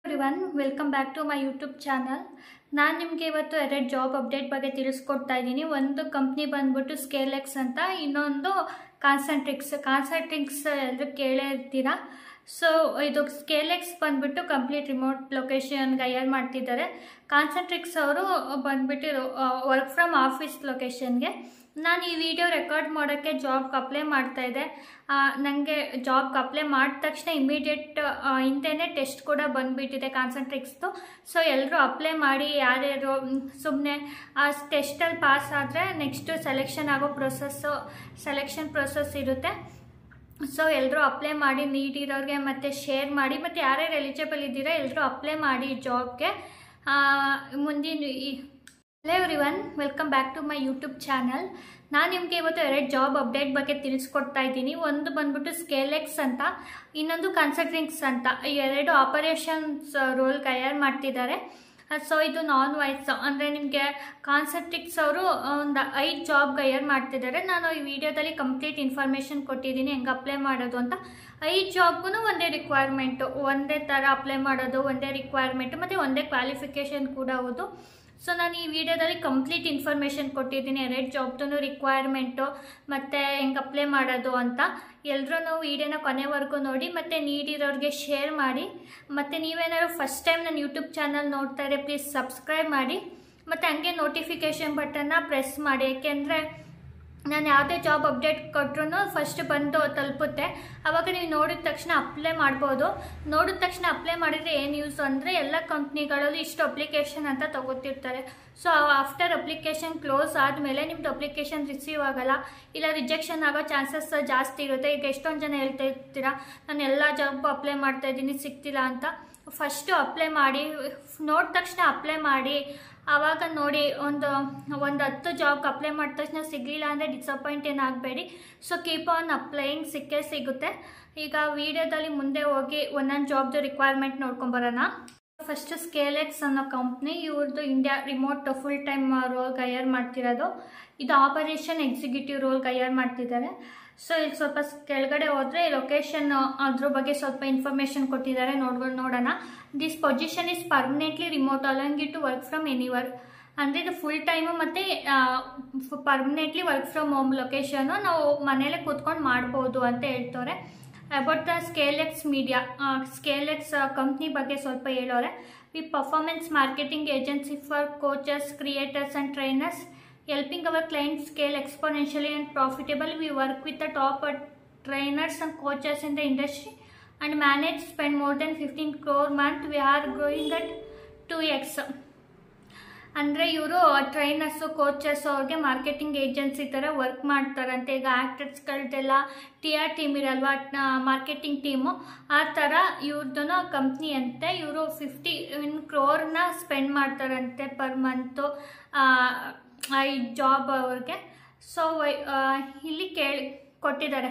Everyone welcome back to my YouTube channel. ನಾನು ನಿಮಗೆ ಇವತ್ತು ಎರಡು ಜಾಬ್ ಅಪ್ಡೇಟ್ ಬಗ್ಗೆ ತಿಳಿಸ್ಕೊಡ್ತಾ ಇದ್ದೀನಿ. ಒಂದು ಕಂಪ್ನಿ ಬಂದ್ಬಿಟ್ಟು ಸ್ಕೇಲೆಕ್ಸ್ ಅಂತ, ಇನ್ನೊಂದು ಕಾನ್ಸಂಟ್ರಿಕ್ಸ್ ಎಲ್ಲರೂ ಕೇಳೇ ಇರ್ತೀರಾ. ಸೊ ಇದು ಸ್ಕೇಲೆಕ್ಸ್ ಬಂದ್ಬಿಟ್ಟು ಕಂಪ್ಲೀಟ್ ರಿಮೋಟ್ ಲೊಕೇಶನ್ಗೆ ಹೈಯರ್ ಮಾಡ್ತಿದ್ದಾರೆ. ಕಾನ್ಸಂಟ್ರಿಕ್ಸ್ ಅವರು ಬಂದ್ಬಿಟ್ಟು ವರ್ಕ್ ಫ್ರಮ್ ಆಫೀಸ್ ಲೊಕೇಶನ್ಗೆ. ನಾನು ಈ ವಿಡಿಯೋ ರೆಕಾರ್ಡ್ ಮಾಡೋಕ್ಕೆ ಜಾಬ್ಗೆ ಅಪ್ಲೈ ಮಾಡ್ತಾಯಿದ್ದೆ. ನನಗೆ ಜಾಬ್ಗೆ ಅಪ್ಲೈ ಮಾಡಿದ ತಕ್ಷಣ ಇಮಿಡಿಯೇಟ್ ಇಂತೇನೆ ಟೆಸ್ಟ್ ಕೂಡ ಬಂದುಬಿಟ್ಟಿದೆ ಕಾನ್ಸಂಟ್ರಿಕ್ಸ್ದು. ಸೊ ಎಲ್ಲರೂ ಅಪ್ಲೈ ಮಾಡಿ, ಯಾರ್ಯಾರು ಸುಮ್ಮನೆ ಆ ಟೆಸ್ಟಲ್ಲಿ ಪಾಸ್ ಆದರೆ ನೆಕ್ಸ್ಟು ಸೆಲೆಕ್ಷನ್ ಆಗೋ ಸೆಲೆಕ್ಷನ್ ಪ್ರೊಸೆಸ್ ಇರುತ್ತೆ. ಸೊ ಎಲ್ಲರೂ ಅಪ್ಲೈ ಮಾಡಿ, ನೀಡಿರೋರಿಗೆ ಮತ್ತು ಶೇರ್ ಮಾಡಿ, ಮತ್ತು ಯಾರ್ಯಾರು ಎಲಿಜಿಬಲ್ ಇದ್ದೀರಾ ಎಲ್ಲರೂ ಅಪ್ಲೈ ಮಾಡಿ ಜಾಬ್ಗೆ. Hello everyone, welcome back to my YouTube channel. ನಾನು ನಿಮಗೆ ಇವತ್ತು ಎರಡು ಜಾಬ್ ಅಪ್ಡೇಟ್ ಬಗ್ಗೆ ತಿಳಿಸ್ಕೊಡ್ತಾ ಇದ್ದೀನಿ. ಒಂದು ಬಂದ್ಬಿಟ್ಟು ಸ್ಕೇಲೆಕ್ಸ್ ಅಂತ, ಇನ್ನೊಂದು ಕಾನ್ಸಂಟ್ರಿಕ್ಸ್ ಅಂತ. ಈ ಎರಡು ಆಪರೇಷನ್ಸ್ ರೋಲ್ಗೆ ಹೈಯರ್ ಮಾಡ್ತಿದ್ದಾರೆ. ಸೊ ಇದು ನಾನ್ ವಾಯ್ಸ್ ಅಂದರೆ ನಿಮಗೆ ಕಾನ್ಸಂಟ್ರಿಕ್ಸ್ ಅವರು ಒಂದು 5 ಜಾಬ್ಗೆ ಹೈಯರ್ ಮಾಡ್ತಿದ್ದಾರೆ. ನಾನು ಈ ವಿಡಿಯೋದಲ್ಲಿ ಕಂಪ್ಲೀಟ್ ಇನ್ಫಾರ್ಮೇಷನ್ ಕೊಟ್ಟಿದ್ದೀನಿ ಹೆಂಗೆ ಅಪ್ಲೈ ಮಾಡೋದು ಅಂತ. 5 ಜಾಬ್ಗೂ ಒಂದೇ ರಿಕ್ವೈರ್ಮೆಂಟು, ಒಂದೇ ಥರ ಅಪ್ಲೈ ಮಾಡೋದು, ಒಂದೇ ರಿಕ್ವೈರ್ಮೆಂಟು ಮತ್ತು ಒಂದೇ ಕ್ವಾಲಿಫಿಕೇಷನ್ ಕೂಡ ಹೌದು. ಸೊ ನಾನು ಈ ವಿಡಿಯೋದಲ್ಲಿ ಕಂಪ್ಲೀಟ್ ಇನ್ಫಾರ್ಮೇಷನ್ ಕೊಟ್ಟಿದ್ದೀನಿ, ಎರಡು ಜಾಬ್ದು ರಿಕ್ವೈರ್ಮೆಂಟು ಮತ್ತು ಹೆಂಗೆ ಅಪ್ಲೈ ಮಾಡೋದು ಅಂತ. ಎಲ್ಲರೂ ವಿಡಿಯೋನ ಕೊನೆವರೆಗೂ ನೋಡಿ ಮತ್ತು ನೀಡಿರೋರಿಗೆ ಶೇರ್ ಮಾಡಿ. ಮತ್ತು ನೀವೇನಾದ್ರು ಫಸ್ಟ್ ಟೈಮ್ ನನ್ನ ಯೂಟ್ಯೂಬ್ ಚಾನಲ್ ನೋಡ್ತಾ ಇದ್ರೆ ಪ್ಲೀಸ್ ಸಬ್ಸ್ಕ್ರೈಬ್ ಮಾಡಿ, ಮತ್ತು ಹಂಗೆ ನೋಟಿಫಿಕೇಷನ್ ಬಟನ್ನ ಪ್ರೆಸ್ ಮಾಡಿ. ಏಕೆಂದರೆ ನಾನು ಯಾವುದೇ ಜಾಬ್ ಅಪ್ಡೇಟ್ ಕೊಟ್ಟರು ಫಸ್ಟ್ ಬಂದು ತಲುಪುತ್ತೆ. ಆವಾಗ ನೀವು ನೋಡಿದ ತಕ್ಷಣ ಅಪ್ಲೈ ಮಾಡ್ಬೋದು. ನೋಡಿದ ತಕ್ಷಣ ಅಪ್ಲೈ ಮಾಡಿದರೆ ಏನು ಯೂಸ್ ಅಂದರೆ, ಎಲ್ಲ ಕಂಪ್ನಿಗಳಲ್ಲಿ ಇಷ್ಟು ಅಪ್ಲಿಕೇಶನ್ ಅಂತ ತೊಗೋತಿರ್ತಾರೆ. ಸೊ ಆಫ್ಟರ್ ಅಪ್ಲಿಕೇಶನ್ ಕ್ಲೋಸ್ ಆದಮೇಲೆ ನಿಮ್ಮದು ಅಪ್ಲಿಕೇಶನ್ ರಿಸೀವ್ ಆಗೋಲ್ಲ, ಇಲ್ಲ ರಿಜೆಕ್ಷನ್ ಆಗೋ ಚಾನ್ಸಸ್ ಜಾಸ್ತಿ ಇರುತ್ತೆ. ಈಗ ಎಷ್ಟೊಂದು ಜನ ಹೇಳ್ತಾ ಇರ್ತೀರಾ, ನಾನು ಎಲ್ಲ ಜಾಬ್ ಅಪ್ಲೈ ಮಾಡ್ತಾಯಿದ್ದೀನಿ ಸಿಗ್ತಿಲ್ಲ ಅಂತ. ಫಸ್ಟು ಅಪ್ಲೈ ಮಾಡಿ, ನೋಡಿದ ತಕ್ಷಣ ಅಪ್ಲೈ ಮಾಡಿ. ಆವಾಗ ನೋಡಿ, ಒಂದು 10 ಜಾಬ್ಗೆ ಅಪ್ಲೈ ಮಾಡಿದ ತಕ್ಷಣ ಸಿಗಲಿಲ್ಲ ಅಂದರೆ ಡಿಸಪಾಯಿಂಟ್ ಏನಾಗಬೇಡಿ. ಸೊ ಕೀಪ್ ಆನ್ ಅಪ್ಲೈಯಿಂಗ್, ಸಿಕ್ಕೇ ಸಿಗುತ್ತೆ. ಈಗ ವಿಡಿಯೋದಲ್ಲಿ ಮುಂದೆ ಹೋಗಿ ಒಂದೊಂದು ಜಾಬ್ದು ರಿಕ್ವೈರ್ಮೆಂಟ್ ನೋಡ್ಕೊಂಬರೋಣ. ಫಸ್ಟ್ ಸ್ಕೇಲೆಕ್ಸ್ ಅನ್ನೋ ಕಂಪ್ನಿ, ಇವ್ರದ್ದು ಇಂಡಿಯಾ ರಿಮೋಟ್ ಫುಲ್ ಟೈಮ್ ರೋಲ್ಗೆ ಹೈಯರ್ ಮಾಡ್ತಿರೋದು. ಇದು ಆಪರೇಷನ್ ಎಕ್ಸಿಕ್ಯೂಟಿವ್ ರೋಲ್ಗೆ ಹೈಯರ್ ಮಾಡ್ತಿದ್ದಾರೆ. ಸೊ ಇಲ್ಲಿ ಸ್ವಲ್ಪ ಕೆಳಗಡೆ ಹೋದರೆ ಲೊಕೇಶನ್ ಅದ್ರ ಬಗ್ಗೆ ಸ್ವಲ್ಪ ಇನ್ಫಾರ್ಮೇಷನ್ ಕೊಟ್ಟಿದ್ದಾರೆ, ನೋಡೋಣ. This position is permanently remote along you to work from anywhere. ಅಂದರೆ ಇದು ಫುಲ್ ಟೈಮು ಮತ್ತು permanently work from home location, ನಾವು ಮನೇಲೆ ಕೂತ್ಕೊಂಡು ಮಾಡ್ಬೋದು ಅಂತ ಹೇಳ್ತವ್ರೆ. About the Scalex media, Scalex company ಬಗ್ಗೆ ಸ್ವಲ್ಪ ಹೇಳೋರೆ. We performance marketing agency for coaches, creators and trainers, helping our clients scale exponentially and profitably. We work with the top trainers and coaches in the industry and manage spend more than 15 crore month. We are growing at 2x. ಅಂದರೆ ಇವರು trainers, coaches ಅವ್ರಿಗೆ marketing agency ಥರ work ಮಾಡ್ತಾರಂತೆ. ಈಗ ಆ್ಯಕ್ಟರ್ಸ್ಗಳದ್ದೆಲ್ಲ TR team ಇರಲ್ವಾ, marketing team, ಆ ಥರ ಇವ್ರದ್ದು ಕಂಪ್ನಿ ಅಂತೆ. ಇವರು 15 crore ಸ್ಪೆಂಡ್ ಮಾಡ್ತಾರಂತೆ ಪರ್ ಮಂತು ಈ ಜಾಬ್ ಅವ್ರಿಗೆ. ಸೊ ಇಲ್ಲಿ ಕೊಟ್ಟಿದ್ದಾರೆ,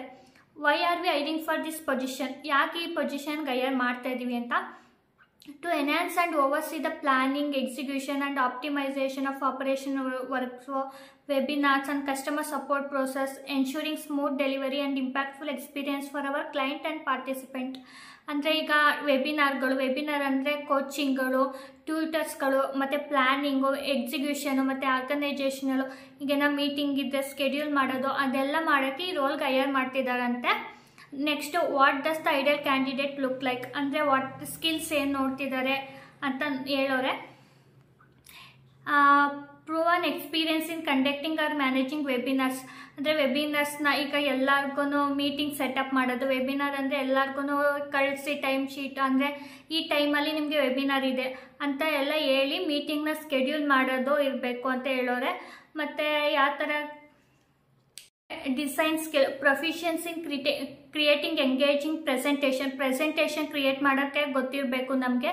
why are we hiring for this position, ಯಾಕೆ ಈ ಪೊಸಿಷನ್ಗೆ ಹೈಯರ್ ಮಾಡ್ತಾ ಇದ್ದೀವಿ ಅಂತ. To enhance and oversee the planning, execution and optimisation of operation works, webinars and customer support process, ensuring smooth delivery and impactful experience for our client and participant. ಅಂದರೆ ಈಗ webinar ಅಂದರೆ ಕೋಚಿಂಗ್ಗಳು, ಟ್ಯೂಟರ್ಸ್ಗಳು, ಮತ್ತು ಪ್ಲ್ಯಾನಿಂಗು, ಎಕ್ಸಿಕ್ಯೂಷನು ಮತ್ತು ಆರ್ಗನೈಜೇಷನಲು, ಈಗೇನೋ meeting ಇದ್ದರೆ schedule ಮಾಡೋದು, ಅದೆಲ್ಲ ಮಾಡೋಕ್ಕೆ ಈ ರೋಲ್ಗೆ ಹೈಯರ್ ಮಾಡ್ತಿದ್ದಾರಂತೆ. Next what does the ideal candidate look like, ಅಂದರೆ ವಾಟ್ ಸ್ಕಿಲ್ಸ್ ಏನು ನೋಡ್ತಿದ್ದಾರೆ ಅಂತ ಹೇಳೋರೆ. Proven experience in conducting or managing webinars, ಅಂದರೆ ವೆಬಿನಾರ್ಸ್ನ ಈಗ ಎಲ್ಲರಿಗೂ ಮೀಟಿಂಗ್ ಸೆಟಪ್ ಮಾಡೋದು. ವೆಬಿನಾರ್ ಅಂದರೆ ಎಲ್ಲರಿಗೂ ಕಳಿಸಿ ಟೈಮ್ ಶೀಟ್, ಅಂದರೆ ಈ ಟೈಮಲ್ಲಿ ನಿಮಗೆ ವೆಬಿನಾರ್ ಇದೆ ಅಂತ ಎಲ್ಲ ಹೇಳಿ ಮೀಟಿಂಗ್ನ ಸ್ಕೆಡ್ಯೂಲ್ ಮಾಡೋದು ಇರಬೇಕು ಅಂತ ಹೇಳೋರೆ. ಮತ್ತು ಯಾವ ಥರ ಡಿಸೈನ್ ಸ್ಕಿಲ್, ಪ್ರೊಫಿಷಿಯನ್ಸಿ ಇನ್ ಕ್ರಿಯೇಟಿಂಗ್ ಎಂಗೇಜಿಂಗ್ ಪ್ರೆಸೆಂಟೇಷನ್ ಕ್ರಿಯೇಟ್ ಮಾಡೋಕ್ಕೆ ಗೊತ್ತಿರಬೇಕು ನಮಗೆ.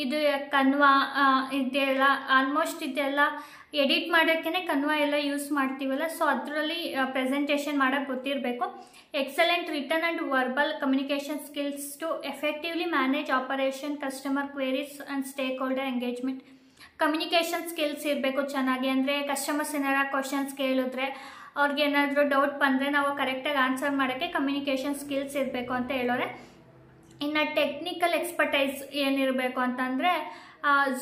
ಇದು ಕನ್ವಾ ಇದೆಲ್ಲ ಆಲ್ಮೋಸ್ಟ್ ಇದೆಲ್ಲ ಎಡಿಟ್ ಮಾಡೋಕ್ಕೆ ಕನ್ವಾ ಎಲ್ಲ ಯೂಸ್ ಮಾಡ್ತೀವಲ್ಲ, ಸೊ ಅದರಲ್ಲಿ ಪ್ರೆಸೆಂಟೇಷನ್ ಮಾಡೋಕ್ಕೆ ಗೊತ್ತಿರಬೇಕು. Excellent written and verbal communication skills to effectively manage operation, customer queries and stakeholder engagement. Communication skills ಇರಬೇಕು ಚೆನ್ನಾಗಿ, ಅಂದರೆ ಕಸ್ಟಮರ್ಸ್ ಏನಾರ ಕ್ವಶನ್ಸ್ ಕೇಳಿದ್ರೆ, ಅವ್ರಿಗೇನಾದರೂ ಡೌಟ್ ಬಂದರೆ ನಾವು ಕರೆಕ್ಟಾಗಿ ಆನ್ಸರ್ ಮಾಡೋಕ್ಕೆ ಕಮ್ಯುನಿಕೇಷನ್ ಸ್ಕಿಲ್ಸ್ ಇರಬೇಕು ಅಂತ ಹೇಳೋರೆ. ಇನ್ನು ಟೆಕ್ನಿಕಲ್ ಎಕ್ಸ್ಪರ್ಟೈಸ್ ಏನಿರಬೇಕು ಅಂತಂದರೆ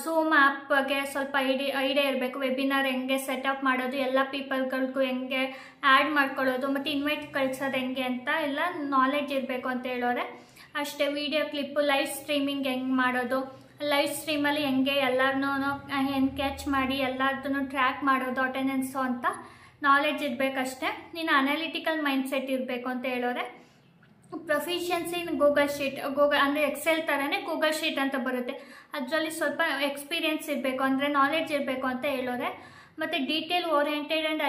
ಝೂಮ್ ಆ್ಯಪ್ ಬಗ್ಗೆ ಸ್ವಲ್ಪ ಐಡಿಯಾ ಇರಬೇಕು. ವೆಬಿನಾರ್ ಹೆಂಗೆ ಸೆಟಪ್ ಮಾಡೋದು, ಎಲ್ಲ ಪೀಪಲ್ಗಳಿಗೂ ಹೆಂಗೆ ಆ್ಯಡ್ ಮಾಡ್ಕೊಳ್ಳೋದು ಮತ್ತು ಇನ್ವೈಟ್ ಕಳ್ಸೋದು ಹೆಂಗೆ ಅಂತ ಎಲ್ಲ ನಾಲೆಡ್ಜ್ ಇರಬೇಕು ಅಂತ ಹೇಳೋರೆ. ಅಷ್ಟೇ ವಿಡಿಯೋ ಕ್ಲಿಪ್ಪು, ಲೈವ್ ಸ್ಟ್ರೀಮಿಂಗ್ ಹೆಂಗೆ ಮಾಡೋದು, ಲೈವ್ ಸ್ಟ್ರೀಮಲ್ಲಿ ಹೆಂಗೆ ಎಲ್ಲರನ್ನೂ ಹೆಂಗೆ ಕ್ಯಾಚ್ ಮಾಡಿ ಎಲ್ಲದನ್ನು ಟ್ರ್ಯಾಕ್ ಮಾಡೋದು, ಅಟೆಂಡೆನ್ಸು ಅಂತ ನಾಲೆಡ್ಜ್ ಇರಬೇಕಷ್ಟೇ. ನೀನು ಅನಾಲಿಟಿಕಲ್ ಮೈಂಡ್ಸೆಟ್ ಇರಬೇಕು ಅಂತ ಹೇಳೋರೆ. ಪ್ರೊಫಿಷಿಯನ್ಸಿ ಇನ್ ಗೂಗಲ್ ಶೀಟ್, ಅಂದರೆ ಎಕ್ಸೆಲ್ ಥರನೇ ಗೂಗಲ್ ಶೀಟ್ ಅಂತ ಬರುತ್ತೆ, ಅದರಲ್ಲಿ ಸ್ವಲ್ಪ ಎಕ್ಸ್ಪೀರಿಯೆನ್ಸ್ ಇರಬೇಕು, ಅಂದರೆ ನಾಲೆಡ್ಜ್ ಇರಬೇಕು ಅಂತ ಹೇಳೋರೆ. ಮತ್ತು detail oriented and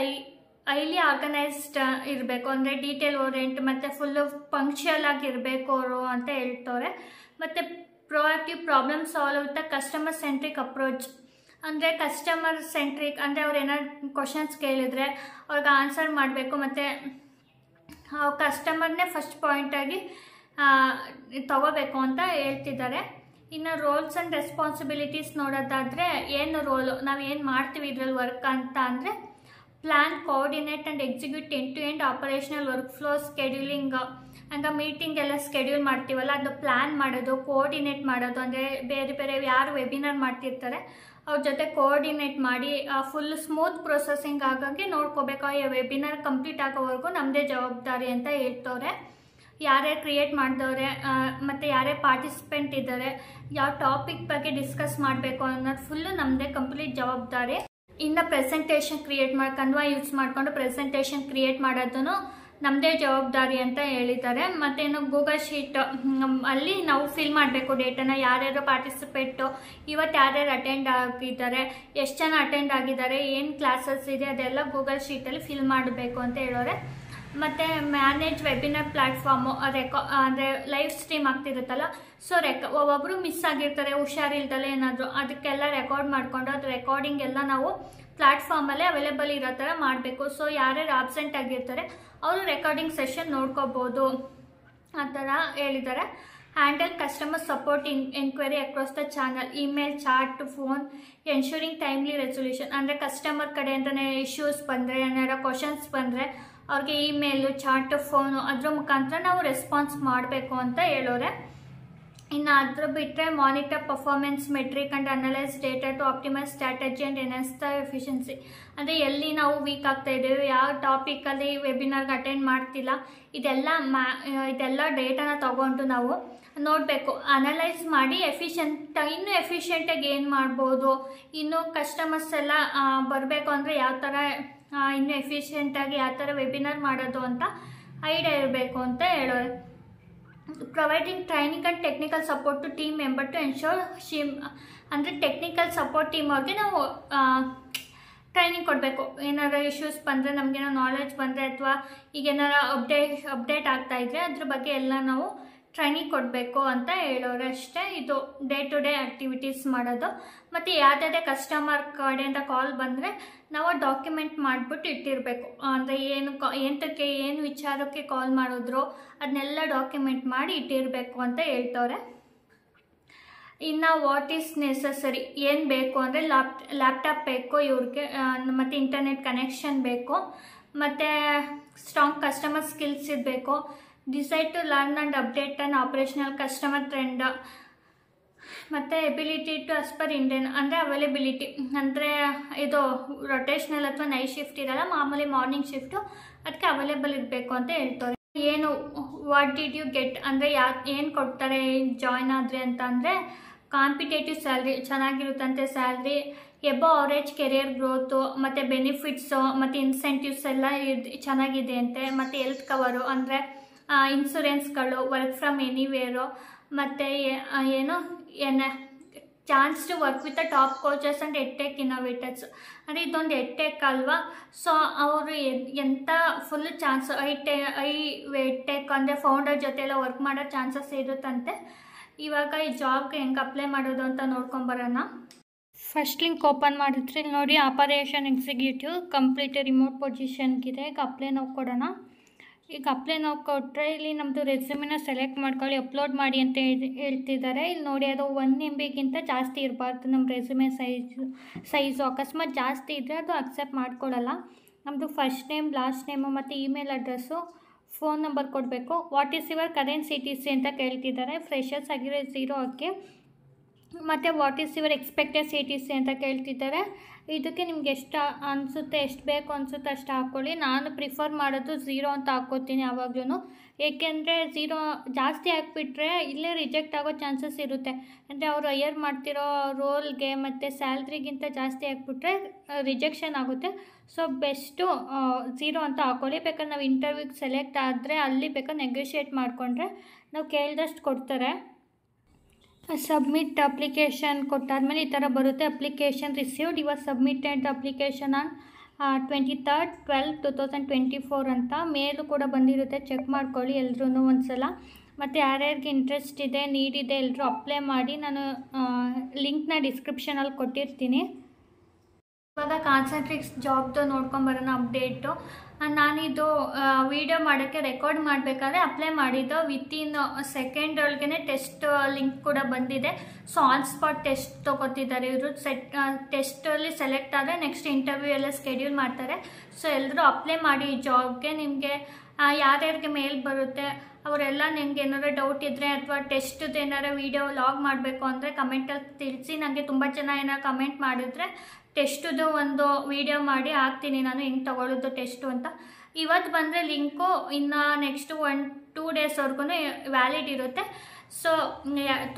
highly organised ಇರಬೇಕು, ಅಂದರೆ ಡೀಟೇಲ್ ಓರಿಯೆಂಟ್ ಮತ್ತು ಫುಲ್ಲು ಪಂಕ್ಚುಯಲ್ ಆಗಿರಬೇಕು ಅವರು ಅಂತ ಹೇಳ್ತವ್ರೆ. ಮತ್ತು proactive problem solve with customer centric approach, ಅಂದರೆ ಕಸ್ಟಮರ್ ಸೆಂಟ್ರಿಕ್ ಅಂದರೆ ಅವ್ರು ಏನಾದ್ರು ಕ್ವಶನ್ಸ್ ಕೇಳಿದರೆ ಅವ್ರಿಗೆ ಆನ್ಸರ್ ಮಾಡಬೇಕು, ಮತ್ತು ಕಸ್ಟಮರ್ನೇ ಫಸ್ಟ್ ಪಾಯಿಂಟಾಗಿ ತಗೋಬೇಕು ಅಂತ ಹೇಳ್ತಿದ್ದಾರೆ. ಇನ್ನು ರೋಲ್ಸ್ ಆ್ಯಂಡ್ ರೆಸ್ಪಾನ್ಸಿಬಿಲಿಟೀಸ್ ನೋಡೋದಾದರೆ ಏನು ರೋಲು, ನಾವು ಏನು ಮಾಡ್ತೀವಿ ಇದರಲ್ಲಿ ವರ್ಕ್ ಅಂತ ಅಂದರೆ plan, coordinate and execute end to end operational workflow, scheduling, ಹಂಗೆ ಮೀಟಿಂಗ್ ಎಲ್ಲ ಸ್ಕೆಡ್ಯೂಲ್ ಮಾಡ್ತೀವಲ್ಲ ಅದು ಪ್ಲ್ಯಾನ್ ಮಾಡೋದು, ಕೋಆರ್ಡಿನೇಟ್ ಮಾಡೋದು, ಅಂದರೆ ಬೇರೆ ಬೇರೆ ಯಾರು ವೆಬಿನಾರ್ ಮಾಡ್ತಿರ್ತಾರೆ ಅವ್ರ ಜೊತೆ ಕೋಆರ್ಡಿನೇಟ್ ಮಾಡಿ ಫುಲ್ ಸ್ಮೂತ್ ಪ್ರೊಸೆಸಿಂಗ್ ಆಗೋಂಗೆ ನೋಡ್ಕೋಬೇಕು. ಈ ವೆಬಿನಾರ್ ಕಂಪ್ಲೀಟ್ ಆಗೋವರೆಗೂ ನಮ್ಮದೇ ಜವಾಬ್ದಾರಿ ಅಂತ ಹೇಳ್ತವ್ರೆ. ಯಾರ್ಯಾರು ಕ್ರಿಯೇಟ್ ಮಾಡಿದವ್ರೆ ಮತ್ತು ಯಾರೇ ಪಾರ್ಟಿಸಿಪೆಂಟ್ ಇದ್ದಾರೆ, ಯಾವ ಟಾಪಿಕ್ ಬಗ್ಗೆ ಡಿಸ್ಕಸ್ ಮಾಡಬೇಕು ಅನ್ನೋದು ಫುಲ್ಲು ನಮ್ಮದೇ ಕಂಪ್ಲೀಟ್ ಜವಾಬ್ದಾರಿ. ಇನ್ನು ಪ್ರೆಸೆಂಟೇಷನ್ ಕ್ರಿಯೇಟ್ ಮಾಡಿ ಕನ್ವಾ ಯೂಸ್ ಮಾಡಿಕೊಂಡು ಪ್ರೆಸೆಂಟೇಷನ್ ಕ್ರಿಯೇಟ್ ಮಾಡೋದನ್ನು ನಮ್ಮದೇ ಜವಾಬ್ದಾರಿ ಅಂತ ಹೇಳಿದ್ದಾರೆ. ಮತ್ತೇನು ಗೂಗಲ್ ಶೀಟ್ ಅಲ್ಲಿ ನಾವು ಫಿಲ್ ಮಾಡಬೇಕು ಡೇಟನ್ನು, ಯಾರ್ಯಾರು ಪಾರ್ಟಿಸಿಪೇಟು, ಇವತ್ತು ಯಾರ್ಯಾರು ಅಟೆಂಡ್ ಆಗಿದ್ದಾರೆ, ಎಷ್ಟು ಜನ ಅಟೆಂಡ್ ಆಗಿದ್ದಾರೆ, ಏನು ಕ್ಲಾಸಸ್ ಇದೆ ಅದೆಲ್ಲ ಗೂಗಲ್ ಶೀಟಲ್ಲಿ ಫಿಲ್ ಮಾಡಬೇಕು ಅಂತ ಹೇಳೋರೆ. ಮತ್ತು ಮ್ಯಾನೇಜ್ ವೆಬಿನಾರ್ ಪ್ಲ್ಯಾಟ್ಫಾರ್ಮು, ಅಂದರೆ ಲೈವ್ ಸ್ಟ್ರೀಮ್ ಆಗ್ತಿರುತ್ತಲ್ಲ, ಸೊ ಒಬ್ಬೊಬ್ಬರು ಮಿಸ್ ಆಗಿರ್ತಾರೆ ಹುಷಾರಿಲ್ದಲೆ ಏನಾದರೂ, ಅದಕ್ಕೆಲ್ಲ ರೆಕಾರ್ಡ್ ಮಾಡಿಕೊಂಡು ಅದು ರೆಕಾರ್ಡಿಂಗ್ ಎಲ್ಲ ನಾವು ಪ್ಲ್ಯಾಟ್ಫಾರ್ಮಲ್ಲೇ ಅವೈಲೇಬಲ್ ಇರೋ ಥರ ಮಾಡಬೇಕು. ಸೊ ಯಾರ್ಯಾರು ಆಬ್ಸೆಂಟ್ ಆಗಿರ್ತಾರೆ ಅವರು ರೆಕಾರ್ಡಿಂಗ್ ಸೆಷನ್ ನೋಡ್ಕೋಬೋದು ಆ ಥರ ಹೇಳಿದ್ದಾರೆ. Handle customer support enquiry across the channel, email, chat, phone, ensuring timely resolution, ಅಂದರೆ ಕಸ್ಟಮರ್ ಕಡೆಯಿಂದನೇ ಇಶ್ಯೂಸ್ ಬಂದರೆ, ಏನಾರ ಕ್ವಶನ್ಸ್ ಬಂದರೆ ಅವ್ರಿಗೆ ಇಮೇಲು, ಚಾಟ್, ಫೋನು ಅದ್ರ ಮುಖಾಂತರ ನಾವು ರೆಸ್ಪಾನ್ಸ್ ಮಾಡಬೇಕು ಅಂತ ಹೇಳೋರೆ. ಇನ್ನು ಅದ್ರ ಬಿಟ್ಟರೆ monitor performance metric and analyse data to optimise strategy and enhance the efficiency, ಅಂದರೆ ಎಲ್ಲಿ ನಾವು ವೀಕ್ ಆಗ್ತಾ ಇದ್ದೇವೆ, ಯಾವ ಟಾಪಿಕಲ್ಲಿ ವೆಬಿನಾರ್ಗೆ ಅಟೆಂಡ್ ಮಾಡ್ತಿಲ್ಲ, ಇದೆಲ್ಲ ಡೇಟಾನ ತಗೊಂಡು ನಾವು ನೋಡಬೇಕು, ಅನಲೈಸ್ ಮಾಡಿ ಇನ್ನೂ ಎಫಿಷಿಯೆಂಟಾಗಿ ಏನು ಮಾಡ್ಬೋದು, ಇನ್ನೂ ಕಸ್ಟಮರ್ಸ್ ಎಲ್ಲ ಬರಬೇಕು ಅಂದರೆ ಯಾವ ಥರ ಇನ್ನೂ ಎಫಿಷಿಯೆಂಟಾಗಿ ಯಾವ ಥರ ವೆಬಿನಾರ್ ಮಾಡೋದು ಅಂತ ಐಡಿಯಾ ಇರಬೇಕು ಅಂತ ಹೇಳೋರು. Providing training and technical support to team member to ensure ಅಂದರೆ ಟೆಕ್ನಿಕಲ್ ಸಪೋರ್ಟ್ ಟೀಮ್ ಅವ್ರಿಗೆ ನಾವು ಟ್ರೈನಿಂಗ್ ಕೊಡಬೇಕು. ಏನಾರ ಇಶ್ಯೂಸ್ ಬಂದರೆ, ನಮಗೇನೋ ನಾಲೆಡ್ಜ್ ಬಂದರೆ, ಅಥವಾ ಈಗೇನಾರ ಅಪ್ಡೇಟ್ ಆಗ್ತಾಯಿದ್ರೆ ಅದ್ರ ಬಗ್ಗೆ ಎಲ್ಲ ನಾವು ಟ್ರೈನಿಂಗ್ ಕೊಡಬೇಕು ಅಂತ ಹೇಳೋರು ಅಷ್ಟೇ. ಇದು ಡೇ ಟು ಡೇ ಆ್ಯಕ್ಟಿವಿಟೀಸ್ ಮಾಡೋದು. ಮತ್ತು ಯಾವುದೇ ಕಸ್ಟಮರ್ ಕಡೆಯಿಂದ ಕಾಲ್ ಬಂದರೆ ನಾವು ಡಾಕ್ಯುಮೆಂಟ್ ಮಾಡಿಬಿಟ್ಟು ಇಟ್ಟಿರಬೇಕು, ಅಂದರೆ ಏನು ವಿಚಾರಕ್ಕೆ ಕಾಲ್ ಮಾಡಿದ್ರು ಅದನ್ನೆಲ್ಲ ಡಾಕ್ಯುಮೆಂಟ್ ಮಾಡಿ ಇಟ್ಟಿರಬೇಕು ಅಂತ ಹೇಳ್ತವ್ರೆ. ಇನ್ನು ವಾಟ್ ಈಸ್ ನೆಸಸರಿ, ಏನು ಬೇಕು ಅಂದರೆ ಲ್ಯಾಪ್ಟಾಪ್ ಬೇಕು ಇವ್ರಿಗೆ, ಮತ್ತು ಇಂಟರ್ನೆಟ್ ಕನೆಕ್ಷನ್ ಬೇಕು, ಮತ್ತು ಸ್ಟ್ರಾಂಗ್ ಕಸ್ಟಮರ್ ಸ್ಕಿಲ್ಸ್ ಇರಬೇಕು, decide to learn and update and operational customer trend, ಮತ್ತು ability to as per Indian, ಅಂದರೆ ಅವೈಲೇಬಿಲಿಟಿ, ಅಂದರೆ ಇದು ರೊಟೇಷ್ನಲ್ ಅಥವಾ ನೈಟ್ ಶಿಫ್ಟ್ ಇರಲ್ಲ, ಮಾಮೂಲಿ ಮಾರ್ನಿಂಗ್ ಶಿಫ್ಟು, ಅದಕ್ಕೆ ಅವೈಲೇಬಲ್ ಇರಬೇಕು ಅಂತ ಹೇಳ್ತಾರೆ. ಏನು ವಾಟ್ ಡಿಡ್ ಯು ಗೆಟ್, ಅಂದರೆ ಏನು ಕೊಡ್ತಾರೆ ಜಾಯ್ನ್ ಆದರೆ ಅಂತ ಅಂದರೆ ಕಾಂಪಿಟೇಟಿವ್ ಸ್ಯಾಲ್ರಿ ಚೆನ್ನಾಗಿರುತ್ತಂತೆ, salary above average career growth, ಮತ್ತು ಬೆನಿಫಿಟ್ಸು ಮತ್ತು ಇನ್ಸೆಂಟಿವ್ಸ್ ಎಲ್ಲ ಚೆನ್ನಾಗಿದೆ ಅಂತೆ, ಮತ್ತು ಹೆಲ್ತ್ ಕವರು ಅಂದರೆ ಇನ್ಸೂರೆನ್ಸ್ಗಳು, ವರ್ಕ್ ಫ್ರಮ್ ಎನಿವೇರು, ಮತ್ತು chance to work with the top coaches and edtech innovators, ಅಂದರೆ ಇದೊಂದು ಎಡ್ಟೆಕ್ ಅಲ್ವಾ, ಸೊ ಅವರು ಎಂಥ ಫುಲ್ ಚಾನ್ಸ್ ಎಡ್ಟೆಕ್ ಅಂದರೆ ಫೌಂಡರ್ ಜೊತೆ ಎಲ್ಲ ವರ್ಕ್ ಮಾಡೋ ಚಾನ್ಸಸ್ ಇರುತ್ತಂತೆ. ಇವಾಗ ಈ ಜಾಬ್ಗೆ ಹೆಂಗೆ ಅಪ್ಲೈ ಮಾಡೋದು ಅಂತ ನೋಡ್ಕೊಂಬರೋಣ. ಫಸ್ಟ್ ಲಿಂಕ್ ಓಪನ್ ಮಾಡಿದ್ರೆ ಇಲ್ಲಿ ನೋಡಿ ಆಪರೇಷನ್ ಎಕ್ಸಿಕ್ಯೂಟಿವ್ ಕಂಪ್ಲೀಟ್ ರಿಮೋಟ್ ಪೊಸಿಷನ್ಗಿದೆ. ಈಗ ಅಪ್ಲೈ ನಾವು ಕೊಡೋಣ. ಈಗ ಅಪ್ಲೈ ನಾವು ಕೊಟ್ಟರೆ ಇಲ್ಲಿ ನಮ್ಮದು ರೆಸ್ಯೂಮಿನ ಸೆಲೆಕ್ಟ್ ಮಾಡ್ಕೊಳ್ಳಿ, ಅಪ್ಲೋಡ್ ಮಾಡಿ ಅಂತ ಹೇಳ್ತಿದ್ದಾರೆ. ಇಲ್ಲಿ ನೋಡಿ ಅದು 1 MBಗಿಂತ ಜಾಸ್ತಿ ಇರಬಾರ್ದು ನಮ್ಮ ರೆಸ್ಯೂಮೆ ಸೈಜು. ಅಕಸ್ಮಾತ್ ಜಾಸ್ತಿ ಇದ್ದರೆ ಅದು ಅಕ್ಸೆಪ್ಟ್ ಮಾಡ್ಕೊಳ್ಳಲ್ಲ. ನಮ್ಮದು ಫಸ್ಟ್ ನೇಮ್, ಲಾಸ್ಟ್ ನೇಮು ಮತ್ತು ಇಮೇಲ್ ಅಡ್ರೆಸ್ಸು ಫೋನ್ ನಂಬರ್ ಕೊಡಬೇಕು. What is your current CTC ಅಂತ ಕೇಳ್ತಿದ್ದಾರೆ. ಫ್ರೆಷರ್ಸ್ ಆಗಿರೋ 0 ಹಾಕಿ. ಮತ್ತು what is your expected CTC ಅಂತ ಕೇಳ್ತಿದ್ದಾರೆ. ಇದಕ್ಕೆ ನಿಮ್ಗೆ ಎಷ್ಟು ಅನಿಸುತ್ತೆ, ಎಷ್ಟು ಬೇಕು ಅನಿಸುತ್ತೆ ಅಷ್ಟು ಹಾಕ್ಕೊಳ್ಳಿ. ನಾನು ಪ್ರಿಫರ್ ಮಾಡೋದು 0 ಅಂತ ಹಾಕ್ಕೋತೀನಿ ಯಾವಾಗ್ಲೂ. ಏಕೆಂದರೆ 0 ಜಾಸ್ತಿ ಹಾಕ್ಬಿಟ್ರೆ ಇಲ್ಲೇ ರಿಜೆಕ್ಟ್ ಆಗೋ ಚಾನ್ಸಸ್ ಇರುತ್ತೆ. ಅಂದರೆ ಅವರು ಹೈಯರ್ ಮಾಡ್ತಿರೋ ರೋಲ್ಗೆ ಮತ್ತು ಸ್ಯಾಲ್ರಿಗಿಂತ ಜಾಸ್ತಿ ಹಾಕ್ಬಿಟ್ರೆ ರಿಜೆಕ್ಷನ್ ಆಗುತ್ತೆ. ಸೊ ಬೆಸ್ಟು 0 ಅಂತ ಹಾಕ್ಕೊಳ್ಳಿ. ಬೇಕಾದ್ರೆ ನಾವು ಇಂಟರ್ವ್ಯೂಗೆ ಸೆಲೆಕ್ಟ್ ಆದರೆ ಅಲ್ಲಿ ಬೇಕಾದ್ರೆ ನೆಗೋಷಿಯೇಟ್ ಮಾಡಿಕೊಂಡ್ರೆ ನಾವು ಕೇಳಿದಷ್ಟು ಕೊಡ್ತಾರೆ. ಸಬ್ಮಿಟ್ ಅಪ್ಲಿಕೇಶನ್ ಕೊಟ್ಟಾದ್ಮೇಲೆ ಈ ಥರ ಬರುತ್ತೆ. Application received, your submitted application on 23rd 12 2024 ಅಂತ ಮೇಲು ಕೂಡ ಬಂದಿರುತ್ತೆ. ಚೆಕ್ ಮಾಡ್ಕೊಳ್ಳಿ ಎಲ್ಲರೂ ಒಂದು ಸಲ. ಮತ್ತು ಯಾರ್ಯಾರಿಗೆ ಇಂಟ್ರೆಸ್ಟ್ ಇದೆ, ನೀಡಿದೆ ಎಲ್ಲರೂ ಅಪ್ಲೈ ಮಾಡಿ. ನಾನು ಲಿಂಕ್ನ ಡಿಸ್ಕ್ರಿಪ್ಷನಲ್ಲಿ ಕೊಟ್ಟಿರ್ತೀನಿ. ಇವಾಗ ಕಾನ್ಸಂಟ್ರಿಕ್ಸ್ ಜಾಬ್ದು ನೋಡ್ಕೊಂಬರೋಣ ಅಪ್ಡೇಟು. ನಾನಿದು ವಿಡಿಯೋ ಮಾಡೋಕ್ಕೆ ರೆಕಾರ್ಡ್ ಮಾಡಬೇಕಾದ್ರೆ ಅಪ್ಲೈ ಮಾಡಿದ್ದು ವಿತಿನ್ ಸೆಕೆಂಡ್ ಒಳಗೆ ಟೆಸ್ಟ್ ಲಿಂಕ್ ಕೂಡ ಬಂದಿದೆ. ಸೊ ಆನ್ ಸ್ಪಾಟ್ ಟೆಸ್ಟ್ ತೊಗೋತಿದ್ದಾರೆ ಇವರು. ಟೆಸ್ಟಲ್ಲಿ ಸೆಲೆಕ್ಟ್ ಆದರೆ ನೆಕ್ಸ್ಟ್ ಇಂಟರ್ವ್ಯೂ ಎಲ್ಲ ಸ್ಕೆಡ್ಯೂಲ್ ಮಾಡ್ತಾರೆ. ಸೊ ಎಲ್ಲರೂ ಅಪ್ಲೈ ಮಾಡಿ ಈ ಜಾಬ್ಗೆ. ನಿಮಗೆ ಯಾರ್ಯಾರಿಗೆ ಮೇಲ್ ಬರುತ್ತೆ ಅವರೆಲ್ಲ ನಿಮ್ಗೆ ಏನಾರು ಡೌಟ್ ಇದ್ದರೆ ಅಥವಾ ಟೆಸ್ಟ್ದು ಏನಾರು ವೀಡಿಯೋ ಲಾಗ್ ಮಾಡಬೇಕು ಅಂದರೆ ಕಮೆಂಟಲ್ಲಿ ತಿಳಿಸಿ. ನನಗೆ ತುಂಬ ಜನ ಏನಾರು ಕಮೆಂಟ್ ಮಾಡಿದ್ರೆ ಟೆಸ್ಟುದು ಒಂದು ವಿಡಿಯೋ ಮಾಡಿ ಹಾಕ್ತೀನಿ ನಾನು, ಹೆಂಗೆ ತೊಗೊಳ್ಳೋದು ಟೆಸ್ಟು ಅಂತ. ಇವತ್ತು ಬಂದರೆ ಲಿಂಕು ಇನ್ನು ನೆಕ್ಸ್ಟ್ 1-2 ಡೇಸ್ವರೆಗೂ ವ್ಯಾಲಿಡ್ ಇರುತ್ತೆ. ಸೊ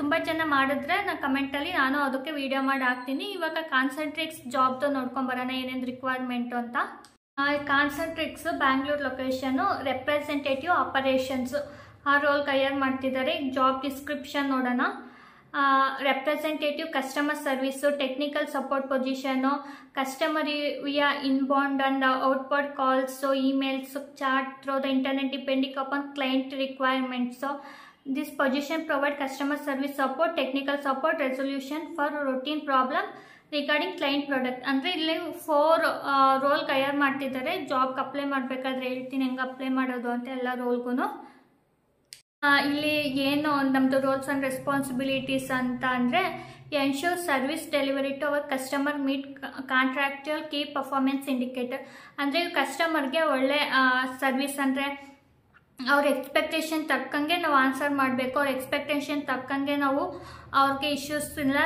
ತುಂಬ ಜನ ಮಾಡಿದ್ರೆ ನಾನು ಕಮೆಂಟಲ್ಲಿ ನಾನು ಅದಕ್ಕೆ ವಿಡಿಯೋ ಮಾಡಿ ಹಾಕ್ತೀನಿ. ಇವಾಗ ಕಾನ್ಸಂಟ್ರಿಕ್ಸ್ ಜಾಬ್ದು ನೋಡ್ಕೊಂಬರೋಣ ಏನೇನು ರಿಕ್ವೈರ್ಮೆಂಟು ಅಂತ. Concentrix Bangalore location, representative operations ಆ ರೋಲ್ಗೆ ಹೈಯರ್ ಮಾಡ್ತಿದ್ದಾರೆ. ಜಾಬ್ ಡಿಸ್ಕ್ರಿಪ್ಷನ್ ನೋಡೋಣ. Representative customer service, technical support position, customer via inbound and outbound calls, emails, chat through the internet depending upon client requirements. This position provide customer service support, technical support, resolution for routine problem regarding client product. ಅಂದರೆ ಇಲ್ಲಿ 4 ರೋಲ್ಗೆ hire ಮಾಡ್ತಿದ್ದಾರೆ. ಜಾಬ್ಗೆ apply ಮಾಡಬೇಕಾದ್ರೆ ಹೇಳ್ತೀನಿ ಹೆಂಗೆ apply ಮಾಡೋದು ಅಂತ ಎಲ್ಲ ರೋಲ್ಗೂ. ಇಲ್ಲಿ ಏನು ನಮ್ಮದು ರೋಲ್ಸ್ ಆ್ಯಂಡ್ ರೆಸ್ಪಾನ್ಸಿಬಿಲಿಟೀಸ್ ಅಂತ ಅಂದರೆ ensure service delivery to our customer meet contractual key performance indicator. ಅಂದರೆ ಕಸ್ಟಮರ್ಗೆ ಒಳ್ಳೆ ಸರ್ವಿಸ್, ಅಂದರೆ ಅವ್ರ ಎಕ್ಸ್ಪೆಕ್ಟೇಷನ್ ತಕ್ಕಂಗೆ ನಾವು ಆನ್ಸರ್ ಮಾಡಬೇಕು. ಅವ್ರ ಎಕ್ಸ್ಪೆಕ್ಟೇಷನ್ ತಕ್ಕಂಗೆ ನಾವು ಅವ್ರಿಗೆ ಇಶ್ಯೂಸ್ನೆಲ್ಲ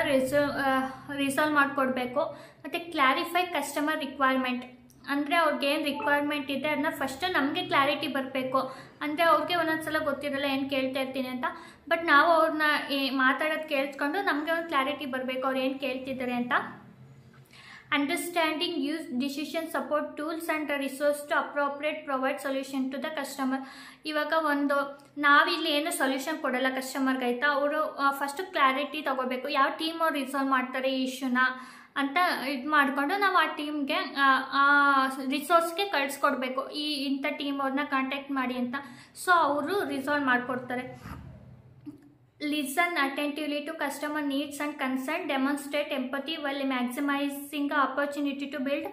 ರಿಸಾಲ್ವ್ ಮಾಡಿಕೊಡ್ಬೇಕು. ಮತ್ತು ಕ್ಲಾರಿಫೈ ಕಸ್ಟಮರ್ ರಿಕ್ವೈರ್ಮೆಂಟ್, ಅಂದರೆ ಅವ್ರಿಗೆ ಏನು ರಿಕ್ವೈರ್ಮೆಂಟ್ ಇದೆ ಅದನ್ನ ಫಸ್ಟು ನಮಗೆ ಕ್ಲಾರಿಟಿ ಬರಬೇಕು. ಅಂದರೆ ಅವ್ರಿಗೆ ಒಂದೊಂದ್ಸಲ ಗೊತ್ತಿರಲ್ಲ ಏನು ಕೇಳ್ತಾ ಇರ್ತೀನಿ ಅಂತ. ಬಟ್ ನಾವು ಅವ್ರನ್ನ ಮಾತಾಡೋದು ಕೇಳಿಸ್ಕೊಂಡು ನಮಗೆ ಒಂದು ಕ್ಲಾರಿಟಿ ಬರಬೇಕು ಅವ್ರು ಏನು ಕೇಳ್ತಿದ್ದಾರೆ ಅಂತ. Understanding use decision support tools and resource to appropriate provide solution to the customer. ಇವಾಗ ನಾವಿಲ್ಲಿ ಏನು ಸೊಲ್ಯೂಷನ್ ಕೊಡಲ್ಲ ಕಸ್ಟಮರ್ಗೆ, ಆಯಿತಾ. ಅವರು ಫಸ್ಟು ಕ್ಲಾರಿಟಿ ತೊಗೋಬೇಕು, ಯಾವ ಟೀಮ್ ಅವ್ರು ರಿಸಾಲ್ವ್ ಮಾಡ್ತಾರೆ ಈ ಇಶ್ಯೂನ ಅಂತ ಇದು ಮಾಡಿಕೊಂಡು ನಾವು ಆ ಟೀಮ್ಗೆ ಆ ರಿಸೋರ್ಸ್ಗೆ ಕಳಿಸ್ಕೊಡ್ಬೇಕು. ಇಂಥ ಟೀಮ್ ಅವ್ರನ್ನ ಕಾಂಟ್ಯಾಕ್ಟ್ ಮಾಡಿ ಅಂತ. ಸೊ ಅವರು ರಿಸಾಲ್ವ್ ಮಾಡಿಕೊಡ್ತಾರೆ. Listen attentively to customer needs and concern, demonstrate empathy while maximising opportunity to build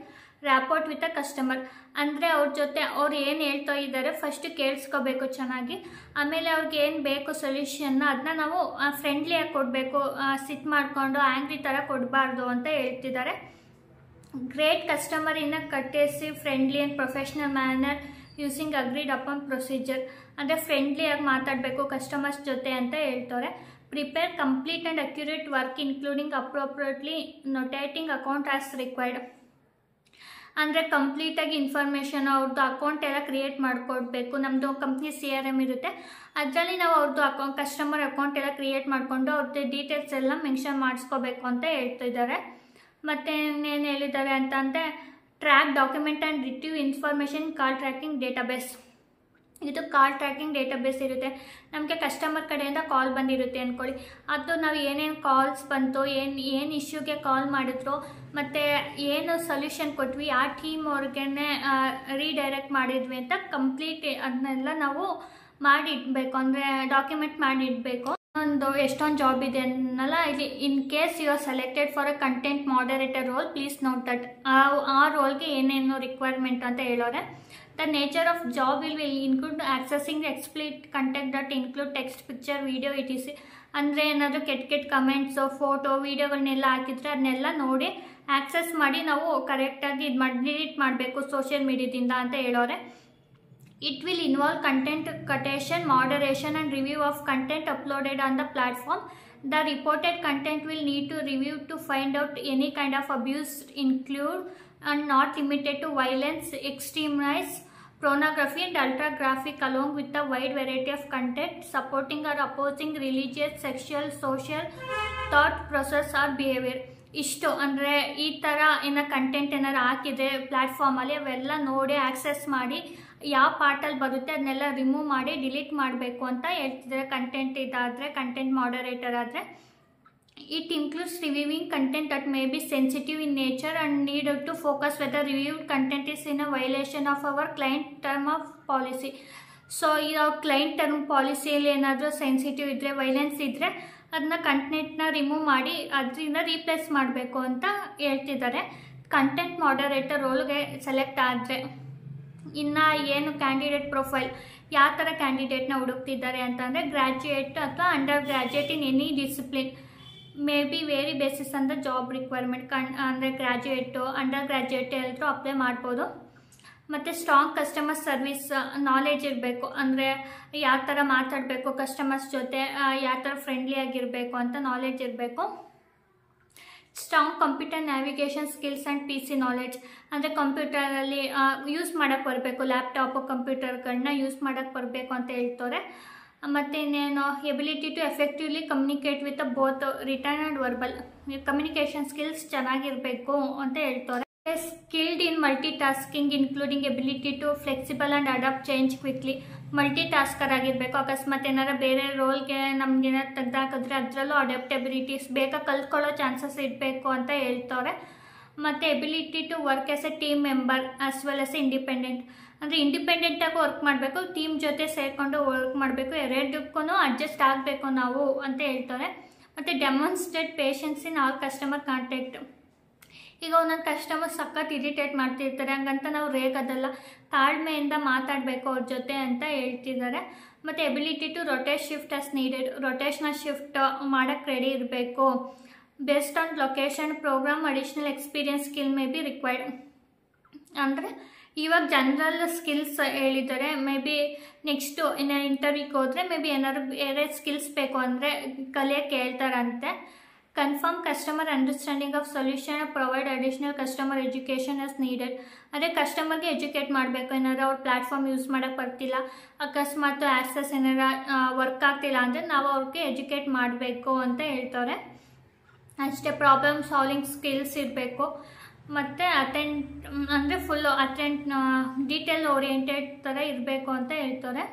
rapport with a customer. ಅಂದರೆ ಅವ್ರ ಜೊತೆ ಅವ್ರು ಏನು ಹೇಳ್ತಾ ಇದ್ದಾರೆ ಫಸ್ಟು ಕೇಳಿಸ್ಕೋಬೇಕು ಚೆನ್ನಾಗಿ. ಆಮೇಲೆ ಅವ್ರಿಗೆ ಏನು ಬೇಕು ಸೊಲ್ಯೂಷನ್ನ ಅದನ್ನ ನಾವು ಫ್ರೆಂಡ್ಲಿಯಾಗಿ ಕೊಡಬೇಕು, ಸಿಟ್ ಮಾಡಿಕೊಂಡು ಆ್ಯಂಗ್ರಿ ಥರ ಕೊಡಬಾರ್ದು ಅಂತ ಹೇಳ್ತಿದ್ದಾರೆ. Great customer in a courtesy friendly and professional manner using agreed upon procedure. ಅಂದರೆ ಫ್ರೆಂಡ್ಲಿಯಾಗಿ ಮಾತಾಡಬೇಕು ಕಸ್ಟಮರ್ಸ್ ಜೊತೆ ಅಂತ ಹೇಳ್ತಾರೆ. Prepare complete and accurate work including appropriately notating account as required. ಅಂದರೆ ಕಂಪ್ಲೀಟಾಗಿ ಇನ್ಫಾರ್ಮೇಷನ್ ಅವ್ರದ್ದು ಅಕೌಂಟ್ ಎಲ್ಲ ಕ್ರಿಯೇಟ್ ಮಾಡಿಕೊಡ್ಬೇಕು. ನಮ್ಮದು ಕಂಪ್ನಿ CRM ಇರುತ್ತೆ, ಅದರಲ್ಲಿ ನಾವು ಅವ್ರದ್ದು ಕಸ್ಟಮರ್ ಅಕೌಂಟ್ ಎಲ್ಲ ಕ್ರಿಯೇಟ್ ಮಾಡಿಕೊಂಡು ಅವ್ರದ್ದು ಡೀಟೇಲ್ಸ್ ಎಲ್ಲ ಮೆನ್ಷನ್ ಮಾಡಿಸ್ಕೋಬೇಕು ಅಂತ ಹೇಳ್ತಿದ್ದಾರೆ. ಮತ್ತು ಇನ್ನೇನು ಹೇಳಿದ್ದಾರೆ ಅಂತಂದರೆ track document and retrieve information call tracking database. ಇದು ಕಾಲ್ ಟ್ರ್ಯಾಕಿಂಗ್ ಡೇಟಾಬೇಸ್ ಇರುತ್ತೆ. ನಮಗೆ ಕಸ್ಟಮರ್ ಕಡೆಯಿಂದ ಕಾಲ್ ಬಂದಿರುತ್ತೆ ಅಂದ್ಕೊಳ್ಳಿ, ಅದು ನಾವು ಏನೇನು ಕಾಲ್ಸ್ ಬಂತು, ಏನು ಇಶ್ಯೂಗೆ ಕಾಲ್ ಮಾಡಿದ್ರು, ಮತ್ತು ಏನು ಸೊಲ್ಯೂಷನ್ ಕೊಟ್ವಿ, ಆ ಟೀಮ್ ಅವ್ರಿಗೆ ರೀಡೈರೆಕ್ಟ್ ಮಾಡಿದ್ವಿ ಅಂತ ಕಂಪ್ಲೀಟ್ ಅದನ್ನೆಲ್ಲ ನಾವು ಮಾಡಿಡಬೇಕು. ಅಂದರೆ ಡಾಕ್ಯುಮೆಂಟ್ ಮಾಡಿಡಬೇಕು. ಎಷ್ಟೊಂದು ಜಾಬ್ ಇದೆ ಅನ್ನಲ್ಲ ಇಲ್ಲಿ. In case you are selected for a content moderator role, please note that. ಆ ರೋಲ್ಗೆ ಏನೇನು ರಿಕ್ವೈರ್ಮೆಂಟ್ ಅಂತ ಹೇಳೋರೆ. The nature of job will be include accessing the explicit content that include text, picture, video, etc. ಅಂದರೆ ಏನಾದರೂ ಕೆಟ್ಟ comments, photo, ವೀಡಿಯೋಗಳನ್ನೆಲ್ಲ ಹಾಕಿದ್ರೆ ಅದನ್ನೆಲ್ಲ ನೋಡಿ ಆಕ್ಸೆಸ್ ಮಾಡಿ ನಾವು ಕರೆಕ್ಟಾಗಿ ಡಿಲೀಟ್ ಮಾಡಬೇಕು ಸೋಷಿಯಲ್ ಮೀಡಿಯಾದಿಂದ ಅಂತ ಹೇಳೋರೆ. It will involve content curation, moderation and review of content uploaded on the platform. The reported content will need to review to find out any kind of abuse, include and not limited to violence, extremist, pornography and ultra graphic, along with a wide variety of content supporting or opposing religious, sexual, social, thought process or behavior. ಇಷ್ಟು ಅಂದರೆ ಈ ಥರ ಏನೋ content ಏನಾರು ಹಾಕಿದರೆ ಪ್ಲ್ಯಾಟ್ಫಾರ್ಮಲ್ಲಿ ಅವೆಲ್ಲ ನೋಡಿ access ಮಾಡಿ ಯಾವ ಪಾರ್ಟಲ್ಲಿ ಬರುತ್ತೆ ಅದನ್ನೆಲ್ಲ ರಿಮೂವ್ ಮಾಡಿ ಡಿಲೀಟ್ ಮಾಡಬೇಕು ಅಂತ ಹೇಳ್ತಿದ್ದಾರೆ. ಕಂಟೆಂಟ್ ಇದಾದರೆ, ಕಂಟೆಂಟ್ ಮಾಡರೇಟರ್ ಆದರೆ. It includes reviewing content that may be sensitive in nature and need to focus whether reviewed content is in a violation of our client term of policy. So ಈಗ client term ಪಾಲಿಸಿಯಲ್ಲಿ ಏನಾದರೂ sensitive ಇದ್ದರೆ, violence ಇದ್ದರೆ ಅದನ್ನ ಕಂಟೆಂಟ್ನ remove ಮಾಡಿ ಅದರಿಂದ replace ಮಾಡಬೇಕು ಅಂತ ಹೇಳ್ತಿದ್ದಾರೆ. ಕಂಟೆಂಟ್ ಮಾಡರೇಟರ್ ರೋಲ್ಗೆ ಸೆಲೆಕ್ಟ್ ಆದರೆ ಇನ್ನು ಏನು ಕ್ಯಾಂಡಿಡೇಟ್ ಪ್ರೊಫೈಲ್, ಯಾವ ಥರ ಕ್ಯಾಂಡಿಡೇಟ್ನ ಹುಡುಕ್ತಿದ್ದಾರೆ ಅಂತಂದರೆ ಗ್ರ್ಯಾಜುಯೇಟ್ ಅಥವಾ undergraduate in any discipline, may be vary basis on the job requirement. ಅಂದರೆ ಗ್ರ್ಯಾಜುಯೇಟು, ಅಂಡರ್ ಗ್ರ್ಯಾಜುಯೇಟ್ ಎಲ್ಲರೂ ಅಪ್ಲೈ ಮಾಡ್ಬೋದು. ಮತ್ತು ಸ್ಟ್ರಾಂಗ್ ಕಸ್ಟಮರ್ ಸರ್ವಿಸ್ ನಾಲೆಜ್ ಇರಬೇಕು, ಅಂದರೆ ಯಾವ ಥರ ಮಾತಾಡಬೇಕು ಕಸ್ಟಮರ್ಸ್ ಜೊತೆ, ಯಾವ ಥರ ಫ್ರೆಂಡ್ಲಿ ಆಗಿರಬೇಕು ಅಂತ ನಾಲೆಜ್ ಇರಬೇಕು. Strong computer navigation skills and P C knowledge, ಅಂದರೆ ಕಂಪ್ಯೂಟರಲ್ಲಿ ಯೂಸ್ ಮಾಡೋಕ್ಕೆ ಬರಬೇಕು, ಲ್ಯಾಪ್ಟಾಪು ಕಂಪ್ಯೂಟರ್ಗಳನ್ನ ಯೂಸ್ ಮಾಡೋಕ್ಕೆ ಬರಬೇಕು ಅಂತ ಹೇಳ್ತಾರೆ. ಮತ್ತು ಇನ್ನೇನು ability to effectively communicate with both written and verbal, communication skills ಚೆನ್ನಾಗಿರಬೇಕು ಅಂತ ಹೇಳ್ತಾರೆ. Skilled in multitasking including ability to flexible and adapt change quickly, multitasker ಆಗಿರಬೇಕು. ಅಕಸ್ಮಾತ್ ಏನಾರ ಬೇರೆ ರೋಲ್ಗೆ ನಮಗೇನಾರು ತೆಗ್ದಾಕಿದ್ರೆ ಅದರಲ್ಲೂ ಅಡಾಪ್ಟಬಿಲಿಟೀಸ್ ಬೇಗ ಕಲ್ತ್ಕೊಳ್ಳೋ ಚಾನ್ಸಸ್ ಇರಬೇಕು ಅಂತ ಹೇಳ್ತಾರೆ. ಮತ್ತು ability to work as a team member as well as independent, ಅಂದರೆ ಇಂಡಿಪೆಂಡೆಂಟಾಗಿ ವರ್ಕ್ ಮಾಡಬೇಕು, ಟೀಮ್ ಜೊತೆ ಸೇರಿಕೊಂಡು ವರ್ಕ್ ಮಾಡಬೇಕು, ಎರಡಕ್ಕೂ ಅಡ್ಜಸ್ಟ್ ಆಗಬೇಕು ನಾವು ಅಂತ ಹೇಳ್ತಾರೆ. ಮತ್ತು demonstrate patience in all customer contact, ಈಗ ಒಂದೊಂದು ಕಸ್ಟಮರ್ ಸಖತ್ ಇರಿಟೇಟ್ ಮಾಡ್ತಿರ್ತಾರೆ, ಹಂಗಂತ ನಾವು ರೇಗೋದಲ್ಲ, ತಾಳ್ಮೆಯಿಂದ ಮಾತಾಡಬೇಕು ಅವ್ರ ಜೊತೆ ಅಂತ ಹೇಳ್ತಿದ್ದಾರೆ. ಮತ್ತು ability to rotate shift as needed, rotational shift ಮಾಡೋಕ್ಕೆ ರೆಡಿ ಇರಬೇಕು. Based on location programme additional experience skill may be required, ಅಂದರೆ ಇವಾಗ ಜನರಲ್ ಸ್ಕಿಲ್ಸ್ ಹೇಳಿದ್ದಾರೆ, ಮೇ ಬಿ ನೆಕ್ಸ್ಟು ಇನ್ನು ಇಂಟರ್ವ್ಯೂಗೆ ಹೋದರೆ ಮೇ ಬಿ ಏನಾದ್ರು ಬೇರೆ ಸ್ಕಿಲ್ಸ್ ಬೇಕು ಅಂದರೆ ಕಲಿಯೋಕ್ಕೆ ಹೇಳ್ತಾರಂತೆ. Confirm customer understanding of solution, provide additional customer education as needed, ಅದೇ ಕಸ್ಟಮರ್ಗೆ ಎಜುಕೇಟ್ ಮಾಡಬೇಕು. ಏನಾದ್ರು ಅವ್ರ ಪ್ಲ್ಯಾಟ್ಫಾರ್ಮ್ ಯೂಸ್ ಮಾಡೋಕ್ಕೆ ಬರ್ತಿಲ್ಲ, ಅಕಸ್ಮಾತ್ ಆಕ್ಸೆಸ್ ಏನಾರ ವರ್ಕ್ ಆಗ್ತಿಲ್ಲ ಅಂದರೆ ನಾವು ಅವ್ರಿಗೆ ಎಜುಕೇಟ್ ಮಾಡಬೇಕು ಅಂತ ಹೇಳ್ತಾರೆ. ಅಷ್ಟೇ ಪ್ರಾಬ್ಲಮ್ ಸಾಲ್ವಿಂಗ್ ಸ್ಕಿಲ್ಸ್ ಇರಬೇಕು. ಮತ್ತು ಅಂದರೆ ಫುಲ್ಲು ಡೀಟೇಲ್ ಓರಿಯೆಂಟೆಡ್ ಥರ ಇರಬೇಕು ಅಂತ ಹೇಳ್ತಾರೆ.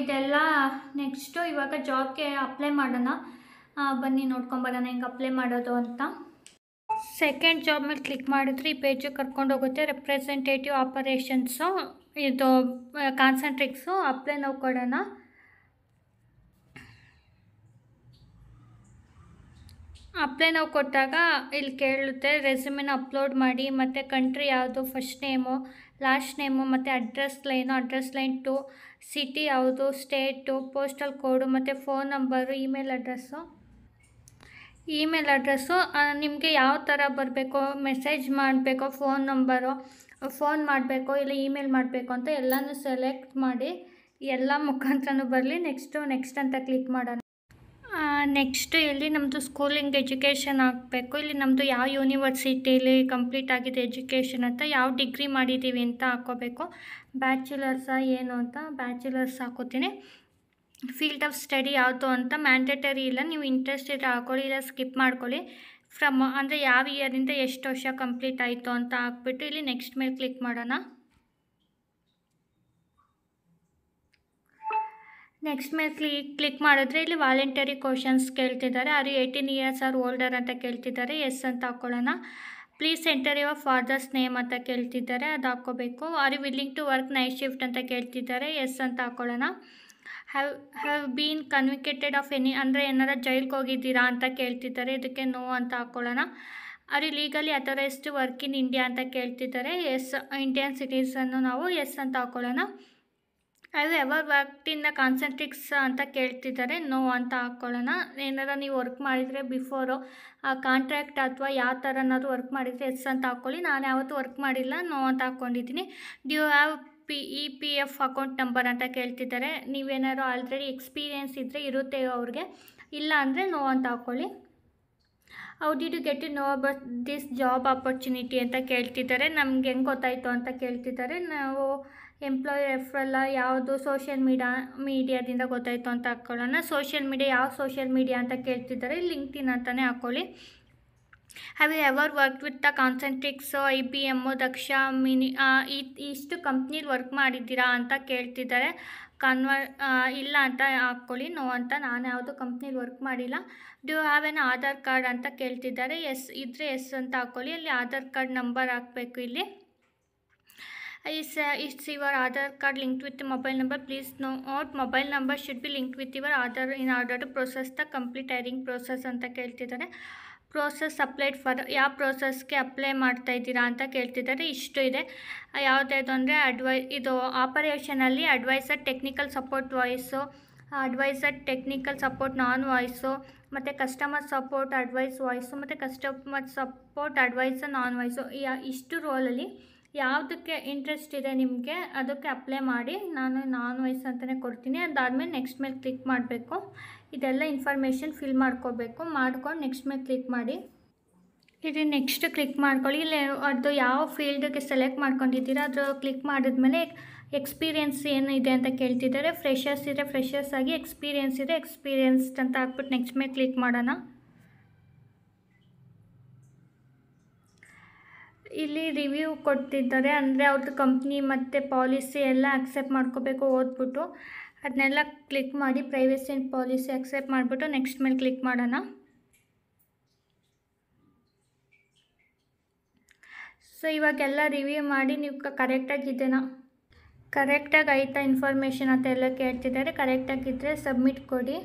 ಇದೆಲ್ಲ ನೆಕ್ಸ್ಟು ಇವಾಗ ಜಾಬ್ಗೆ ಅಪ್ಲೈ ಮಾಡೋಣ, ಬನ್ನಿ ನೋಡ್ಕೊಂಬರೋಣ ಹೆಂಗೆ ಅಪ್ಲೈ ಮಾಡೋದು ಅಂತ. ಸೆಕೆಂಡ್ ಜಾಬ್ ಮೇಲೆ ಕ್ಲಿಕ್ ಮಾಡಿದ್ರೆ ಈ ಪೇಜು ಕರ್ಕೊಂಡು ಹೋಗುತ್ತೆ. ರೆಪ್ರೆಸೆಂಟೇಟಿವ್ ಆಪರೇಷನ್ಸು, ಇದು ಕಾನ್ಸಂಟ್ರಿಕ್ಸು. ಅಪ್ಲೈ ನಾವು ಕೊಡೋಣ. ಅಪ್ಲೈ ನಾವು ಕೊಟ್ಟಾಗ ಇಲ್ಲಿ ಕೇಳುತ್ತೆ ರೆಸ್ಯೂಮೆನ ಅಪ್ಲೋಡ್ ಮಾಡಿ, ಮತ್ತು ಕಂಟ್ರಿ ಯಾವುದು, ಫಸ್ಟ್ ನೇಮು, ಲಾಸ್ಟ್ ನೇಮು, ಮತ್ತು address line, address line 2, city ಯಾವುದು, ಸ್ಟೇಟು, ಪೋಸ್ಟಲ್ ಕೋಡು, ಮತ್ತು ಫೋನ್ ನಂಬರು, ಇಮೇಲ್ ಅಡ್ರೆಸ್ಸು. ನಿಮಗೆ ಯಾವ ಥರ ಬರಬೇಕು, ಮೆಸೇಜ್ ಮಾಡಬೇಕೋ, ಫೋನ್ ನಂಬರು, ಫೋನ್ ಮಾಡಬೇಕೋ ಇಲ್ಲ ಇಮೇಲ್ ಮಾಡಬೇಕು ಅಂತ ಎಲ್ಲನೂ ಸೆಲೆಕ್ಟ್ ಮಾಡಿ ಎಲ್ಲ ಮುಖಾಂತರನೂ ಬರಲಿ. ನೆಕ್ಸ್ಟ್ ಅಂತ ಕ್ಲಿಕ್ ಮಾಡೋಣ. ನೆಕ್ಸ್ಟು ಇಲ್ಲಿ ನಮ್ಮದು ಸ್ಕೂಲಿಂಗ್ ಎಜುಕೇಷನ್ ಹಾಕಬೇಕು. ಇಲ್ಲಿ ನಮ್ಮದು ಯಾವ ಯೂನಿವರ್ಸಿಟಿಲಿ ಕಂಪ್ಲೀಟ್ ಆಗಿದೆ ಎಜುಕೇಷನ್ ಅಂತ, ಯಾವ ಡಿಗ್ರಿ ಮಾಡಿದ್ದೀವಿ ಅಂತ ಹಾಕ್ಕೋಬೇಕು. ಬ್ಯಾಚುಲರ್ಸಾ ಏನು ಅಂತ ಬ್ಯಾಚುಲರ್ಸ್ ಹಾಕೋತೀನಿ. ಫೀಲ್ಡ್ ಆಫ್ ಸ್ಟಡಿ ಯಾವುದು ಅಂತ ಮ್ಯಾಂಡೇಟರಿ ಇಲ್ಲ, ನೀವು ಇಂಟ್ರೆಸ್ಟ್ ಇದ್ದರೆ ಹಾಕ್ಕೊಳ್ಳಿ, ಇಲ್ಲ ಸ್ಕಿಪ್ ಮಾಡ್ಕೊಳ್ಳಿ. ಅಂದರೆ ಯಾವ ಇಯರಿಂದ ಎಷ್ಟು ವರ್ಷ ಕಂಪ್ಲೀಟ್ ಆಯಿತು ಅಂತ ಹಾಕ್ಬಿಟ್ಟು ಇಲ್ಲಿ ನೆಕ್ಸ್ಟ್ ಮೇಲೆ ಕ್ಲಿಕ್ ಮಾಡೋಣ. ನೆಕ್ಸ್ಟ್ ಮೇಲೆ ಕ್ಲಿಕ್ ಮಾಡಿದ್ರೆ ಇಲ್ಲಿ ವಾಲಂಟರಿ ಕ್ವಶನ್ಸ್ ಕೇಳ್ತಿದ್ದಾರೆ. Are you 18 years or older ಅಂತ ಕೇಳ್ತಿದ್ದಾರೆ, ಎಸ್ ಅಂತ ಹಾಕ್ಕೊಳ್ಳೋಣ. Please enter your father's name ಅಂತ ಕೇಳ್ತಿದ್ದಾರೆ, ಅದು ಹಾಕ್ಕೋಬೇಕು. Are you willing to work night shift ಅಂತ ಕೇಳ್ತಿದ್ದಾರೆ, ಎಸ್ ಅಂತ ಹಾಕ್ಕೊಳ್ಳೋಣ. Have been convicted of any, ಅಂದರೆ ಏನಾರ ಜೈಲ್ಗೆ ಹೋಗಿದ್ದೀರಾ ಅಂತ ಕೇಳ್ತಿದ್ದಾರೆ, ಇದಕ್ಕೆ ನೋ ಅಂತ ಹಾಕ್ಕೊಳ್ಳೋಣ. Are you legally authorised work in India ಅಂತ ಕೇಳ್ತಿದ್ದಾರೆ, ಎಸ್, ಇಂಡಿಯನ್ ಸಿಟಿಸನ್ನು ನಾವು ಎಸ್ ಅಂತ ಹಾಕ್ಕೊಳ್ಳೋಣ. Have ever worked in the Concentrix ಅಂತ ಕೇಳ್ತಿದ್ದಾರೆ, ನೋ ಅಂತ ಹಾಕ್ಕೊಳ್ಳೋಣ. ಏನಾರ ನೀವು ವರ್ಕ್ ಮಾಡಿದರೆ ಬಿಫೋರು ಕಾಂಟ್ರಾಕ್ಟ್ ಅಥವಾ ಯಾವ ಥರನಾದ್ರು ವರ್ಕ್ ಮಾಡಿದರೆ ಎಸ್ ಅಂತ ಹಾಕ್ಕೊಳ್ಳಿ. ನಾನು ಯಾವತ್ತೂ ವರ್ಕ್ ಮಾಡಿಲ್ಲ, ನೋ ಅಂತ ಹಾಕ್ಕೊಂಡಿದ್ದೀನಿ. Do have EPF account number ಅಂತ ಕೇಳ್ತಿದ್ದಾರೆ. ನೀವೇನಾದ್ರು ಆಲ್ರೆಡಿ ಎಕ್ಸ್ಪೀರಿಯೆನ್ಸ್ ಇದ್ದರೆ ಇರುತ್ತೆ ಅವ್ರಿಗೆ, ಇಲ್ಲ ಅಂದರೆ ನೋ ಅಂತ ಹಾಕ್ಕೊಳ್ಳಿ. How did you get to know about this job opportunity ಅಂತ ಕೇಳ್ತಿದ್ದಾರೆ. ನಮ್ಗೆ ಹೆಂಗೆ ಗೊತ್ತಾಯಿತು ಅಂತ ಕೇಳ್ತಿದ್ದಾರೆ. ನಾವು ಎಂಪ್ಲಾಯ್ ರೆಫರಲ್ಲ ಯಾವುದು ಸೋಷಿಯಲ್ ಮೀಡಿಯಾದಿಂದ ಗೊತ್ತಾಯಿತು ಅಂತ ಹಾಕ್ಕೊಳ್ಳೋಣ. ಸೋಷಿಯಲ್ ಮೀಡಿಯಾ ಯಾವ ಸೋಷಿಯಲ್ ಮೀಡಿಯಾ ಅಂತ ಕೇಳ್ತಿದ್ದಾರೆ. ಲಿಂಕ್ಡ್ಇನ್ ಅಂತಲೇ ಹಾಕ್ಕೊಳ್ಳಿ. Have you ever work with the Concentrix, IBM, Daksh, ಇಷ್ಟು ಕಂಪ್ನಿಲಿ ವರ್ಕ್ ಮಾಡಿದ್ದೀರಾ ಅಂತ ಕೇಳ್ತಿದ್ದಾರೆ. ಇಲ್ಲ ಅಂತ ಹಾಕ್ಕೊಳ್ಳಿ. ನೋ ಅಂತ. ನಾನು ಯಾವುದು ಕಂಪ್ನಿಲಿ ವರ್ಕ್ ಮಾಡಿಲ್ಲ. Do you have an Aadhaar card ಅಂತ ಕೇಳ್ತಿದ್ದಾರೆ. ಎಸ್ ಇದ್ದರೆ ಎಸ್ ಅಂತ ಹಾಕ್ಕೊಳ್ಳಿ. ಅಲ್ಲಿ ಆಧಾರ್ ಕಾರ್ಡ್ ನಂಬರ್ ಹಾಕಬೇಕು. ಇಲ್ಲಿ it's your Aadhaar card linked with mobile number. Please note mobile number should be linked with your Aadhaar in order to process the complete hiring process ಅಂತ ಕೇಳ್ತಿದ್ದಾರೆ. ಪ್ರೋಸೆಸ್ ಅಪ್ಲೈಡ್ ಫಾರ್ ಯಾವ ಪ್ರೋಸೆಸ್ಗೆ apply ಮಾಡ್ತಾ ಇದ್ದೀರಾ ಅಂತ ಕೇಳ್ತಿದ್ದಾರೆ. ಇಷ್ಟು ಇದೆ. ಯಾವುದಾದ್ರು ಅಂದರೆ ಇದು ಆಪರೇಷನಲ್ಲಿ advisor technical support voice, advisor technical support non voice, ಮತ್ತು ಕಸ್ಟಮರ್ ಸಪೋರ್ಟ್ ಅಡ್ವೈಸ್ ವಾಯ್ಸು, ಮತ್ತು customer support advisor non voice. ಇಷ್ಟು ರೋಲಲ್ಲಿ ಯಾವುದಕ್ಕೆ ಇಂಟ್ರೆಸ್ಟ್ ಇದೆ ನಿಮಗೆ ಅದಕ್ಕೆ ಅಪ್ಲೈ ಮಾಡಿ. ನಾನು ನಾನ್ ವಾಯ್ಸ್ ಅಂತಲೇ ಕೊಡ್ತೀನಿ. ಅದಾದಮೇಲೆ ನೆಕ್ಸ್ಟ್ ಮೇಲೆ ಕ್ಲಿಕ್ ಮಾಡಬೇಕು. ಇದೆಲ್ಲ ಇನ್ಫಾರ್ಮೇಷನ್ ಫಿಲ್ ಮಾಡ್ಕೋಬೇಕು. ಮಾಡ್ಕೊಂಡು ನೆಕ್ಸ್ಟ್ ಮೇಲೆ ಕ್ಲಿಕ್ ಮಾಡಿ. ಇದು ನೆಕ್ಸ್ಟ್ ಕ್ಲಿಕ್ ಮಾಡ್ಕೊಳ್ಳಿ. ಇಲ್ಲಿ ಅದು ಯಾವ ಫೀಲ್ಡ್ಗೆ ಸೆಲೆಕ್ಟ್ ಮಾಡ್ಕೊಂಡಿದ್ದೀರಾ ಅದು ಕ್ಲಿಕ್ ಮಾಡಿದ್ಮೇಲೆ ಎಕ್ಸ್ಪೀರಿಯೆನ್ಸ್ ಏನಿದೆ ಅಂತ ಕೇಳ್ತಿದ್ದಾರೆ. ಫ್ರೆಷರ್ಸ್ ಇದ್ದರೆ ಫ್ರೆಷರ್ಸ್ ಆಗಿ, ಎಕ್ಸ್ಪೀರಿಯೆನ್ಸ್ ಇದೆ ಎಕ್ಸ್ಪೀರಿಯೆನ್ಸ್ಡ್ ಅಂತ ಹಾಕ್ಬಿಟ್ಟು ನೆಕ್ಸ್ಟ್ ಮೇಲೆ ಕ್ಲಿಕ್ ಮಾಡೋಣ. ಇಲ್ಲಿ ರಿವ್ಯೂ ಕೊಡ್ತಿದ್ದಾರೆ. ಅಂದರೆ ಅವ್ರದ್ದು ಕಂಪ್ನಿ ಮತ್ತು ಪಾಲಿಸಿ ಎಲ್ಲ ಅಕ್ಸೆಪ್ಟ್ ಮಾಡ್ಕೋಬೇಕು. ಓದ್ಬಿಟ್ಟು ಅದನ್ನೆಲ್ಲ ಕ್ಲಿಕ್ ಮಾಡಿ ಪ್ರೈವೇಸಿ ಆ್ಯಂಡ್ ಪಾಲಿಸಿ ಅಕ್ಸೆಪ್ಟ್ ಮಾಡಿಬಿಟ್ಟು ನೆಕ್ಸ್ಟ್ ಮೇಲೆ ಕ್ಲಿಕ್ ಮಾಡೋಣ. ಸೊ ಇವಾಗೆಲ್ಲ ರಿವ್ಯೂ ಮಾಡಿ ನೀವು ಕರೆಕ್ಟಾಗಿದೆನಾ, ಕರೆಕ್ಟಾಗಿ ಆಯಿತಾ ಇನ್ಫಾರ್ಮೇಷನ್ ಅಂತ ಎಲ್ಲ ಕೇಳ್ತಿದ್ದಾರೆ. ಕರೆಕ್ಟಾಗಿದ್ದರೆ ಸಬ್ಮಿಟ್ ಕೊಡಿ.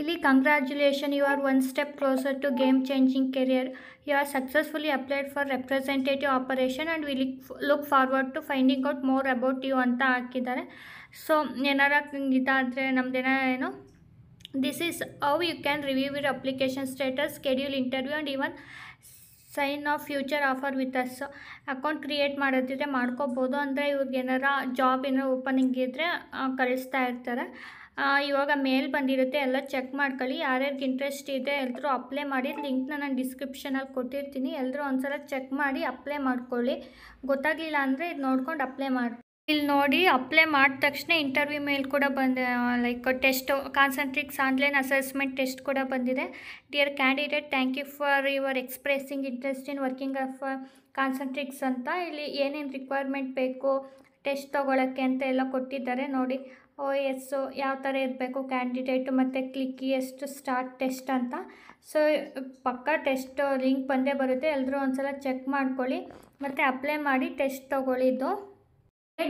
ಇಲ್ಲಿ congratulation, you are one step closer to game changing career. You are successfully applied for representative operation and we look forward to finding out more about you ಅಂತ ಹಾಕಿದ್ದಾರೆ. ಸೊ ಏನಾರ ಇದಾದರೆ ನಮ್ಮದೇನೋ this is how you can review your application status, schedule interview and even sign off future offer with us. Account create ಮಾಡೋದಿದ್ರೆ ಮಾಡ್ಕೋಬೋದು. ಅಂದರೆ ಇವ್ರಿಗೆ ಏನಾರ ಜಾಬ್ ಏನಾರು ಓಪನಿಂಗ್ ಇದ್ದರೆ ಕಳಿಸ್ತಾ ಇರ್ತಾರೆ. ಇವಾಗ ಮೇಲ್ ಬಂದಿರುತ್ತೆ, ಎಲ್ಲ ಚೆಕ್ ಮಾಡ್ಕೊಳ್ಳಿ. ಯಾರ್ಯಾರಿಗೆ ಇಂಟ್ರೆಸ್ಟ್ ಇದೆ ಎಲ್ಲರೂ ಅಪ್ಲೈ ಮಾಡಿ. ಲಿಂಕ್ನ ನಾನು ಡಿಸ್ಕ್ರಿಪ್ಷನಲ್ಲಿ ಕೊಟ್ಟಿರ್ತೀನಿ. ಎಲ್ಲರೂ ಒಂದ್ಸಲ ಚೆಕ್ ಮಾಡಿ ಅಪ್ಲೈ ಮಾಡ್ಕೊಳ್ಳಿ. ಗೊತ್ತಾಗಲಿಲ್ಲ ಅಂದರೆ ಇದು ನೋಡ್ಕೊಂಡು ಅಪ್ಲೈ ಮಾಡಿ. ಇಲ್ಲಿ ನೋಡಿ ಅಪ್ಲೈ ಮಾಡಿದ ತಕ್ಷಣ ಇಂಟರ್ವ್ಯೂ ಮೇಲ್ ಕೂಡ ಬಂದೆ, like test, Concentrix online assessment test ಕೂಡ ಬಂದಿದೆ. Dear candidate, thank you for your expressing interest in working of Concentrix ಅಂತ. ಇಲ್ಲಿ ಏನೇನು ರಿಕ್ವೈರ್ಮೆಂಟ್ ಬೇಕು ಟೆಸ್ಟ್ ತೊಗೊಳಕ್ಕೆ ಅಂತ ಎಲ್ಲ ಕೊಟ್ಟಿದ್ದಾರೆ ನೋಡಿ. OS ಯಾವ ಥರ ಇರಬೇಕು ಕ್ಯಾಂಡಿಡೇಟು, ಮತ್ತು ಕ್ಲಿಕ್ ಎಷ್ಟು ಸ್ಟಾರ್ಟ್ ಟೆಸ್ಟ್ ಅಂತ. ಸೊ ಪಕ್ಕ ಟೆಸ್ಟ್ ಲಿಂಕ್ ಬಂದೇ ಬರುತ್ತೆ. ಎಲ್ಲರೂ ಒಂದ್ಸಲ ಚೆಕ್ ಮಾಡ್ಕೊಳ್ಳಿ ಮತ್ತು ಅಪ್ಲೈ ಮಾಡಿ ಟೆಸ್ಟ್ ತೊಗೊಳ್ಳಿದ್ದು.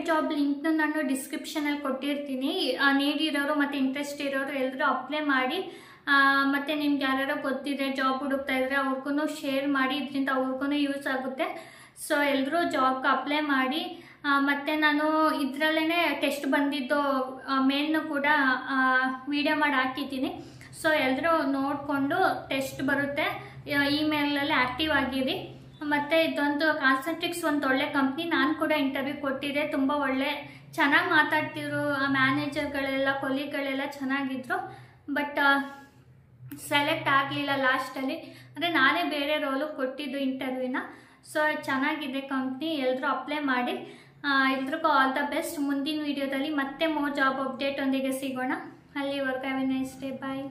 ಜಾಬ್ ಲಿಂಕ್ನ ನಾನು ಡಿಸ್ಕ್ರಿಪ್ಷನಲ್ಲಿ ಕೊಟ್ಟಿರ್ತೀನಿ. ನೀಡಿರೋರು ಮತ್ತು ಇಂಟ್ರೆಸ್ಟ್ ಇರೋರು ಎಲ್ಲರೂ ಅಪ್ಲೈ ಮಾಡಿ. ಮತ್ತು ನಿಮ್ಗೆ ಯಾರ್ಯಾರೋ ಗೊತ್ತಿದೆ ಜಾಬ್ ಹುಡುಕ್ತಾ ಇದ್ದರೆ ಅವ್ರಿಗೂ ಶೇರ್ ಮಾಡಿ. ಇದರಿಂದ ಅವ್ರಿಗೂ ಯೂಸ್ ಆಗುತ್ತೆ. ಸೊ ಎಲ್ಲರೂ ಜಾಬ್ಗೆ ಅಪ್ಲೈ ಮಾಡಿ. ಮತ್ತು ನಾನು ಇದರಲ್ಲೇ ಟೆಸ್ಟ್ ಬಂದಿದ್ದು ಮೇಲ್ನು ಕೂಡ ವಿಡಿಯೋ ಮಾಡಿ ಹಾಕಿದ್ದೀನಿ. ಸೊ ಎಲ್ಲರೂ ನೋಡಿಕೊಂಡು ಟೆಸ್ಟ್ ಬರುತ್ತೆ ಇಮೇಲಲ್ಲಿ ಆ್ಯಕ್ಟಿವ್ ಆಗಿರಿ. ಮತ್ತು ಇದೊಂದು ಕಾನ್ಸಂಟ್ರಿಕ್ಸ್ ಒಂದು ಒಳ್ಳೆ ಕಂಪ್ನಿ. ನಾನು ಕೂಡ ಇಂಟರ್ವ್ಯೂ ಕೊಟ್ಟಿದ್ದೆ. ತುಂಬ ಚೆನ್ನಾಗಿ ಮಾತಾಡ್ತಿದ್ರು. ಮ್ಯಾನೇಜರ್ಗಳೆಲ್ಲ ಕೊಲಿಗಳೆಲ್ಲ ಚೆನ್ನಾಗಿದ್ರು. ಬಟ್ ಸೆಲೆಕ್ಟ್ ಆಗಲಿಲ್ಲ ಲಾಸ್ಟಲ್ಲಿ. ಅಂದರೆ ನಾನೇ ಬೇರೆ ರೋಲು ಕೊಟ್ಟಿದ್ದು ಇಂಟರ್ವ್ಯೂನ. ಸೊ ಚೆನ್ನಾಗಿದೆ ಕಂಪ್ನಿ. ಎಲ್ಲರೂ ಅಪ್ಲೈ ಮಾಡಿ. ಎಲ್ರಿಗೂ ಆಲ್ ದ ಬೆಸ್ಟ್. ಮುಂದಿನ ವೀಡಿಯೋದಲ್ಲಿ ಮತ್ತೆ ಮೋರ್ ಜಾಬ್ ಅಪ್ಡೇಟ್ ಒಂದಿಗೆ ಸಿಗೋಣ. ಅಲ್ಲಿವರೆಗೂ have a nice day. Bye.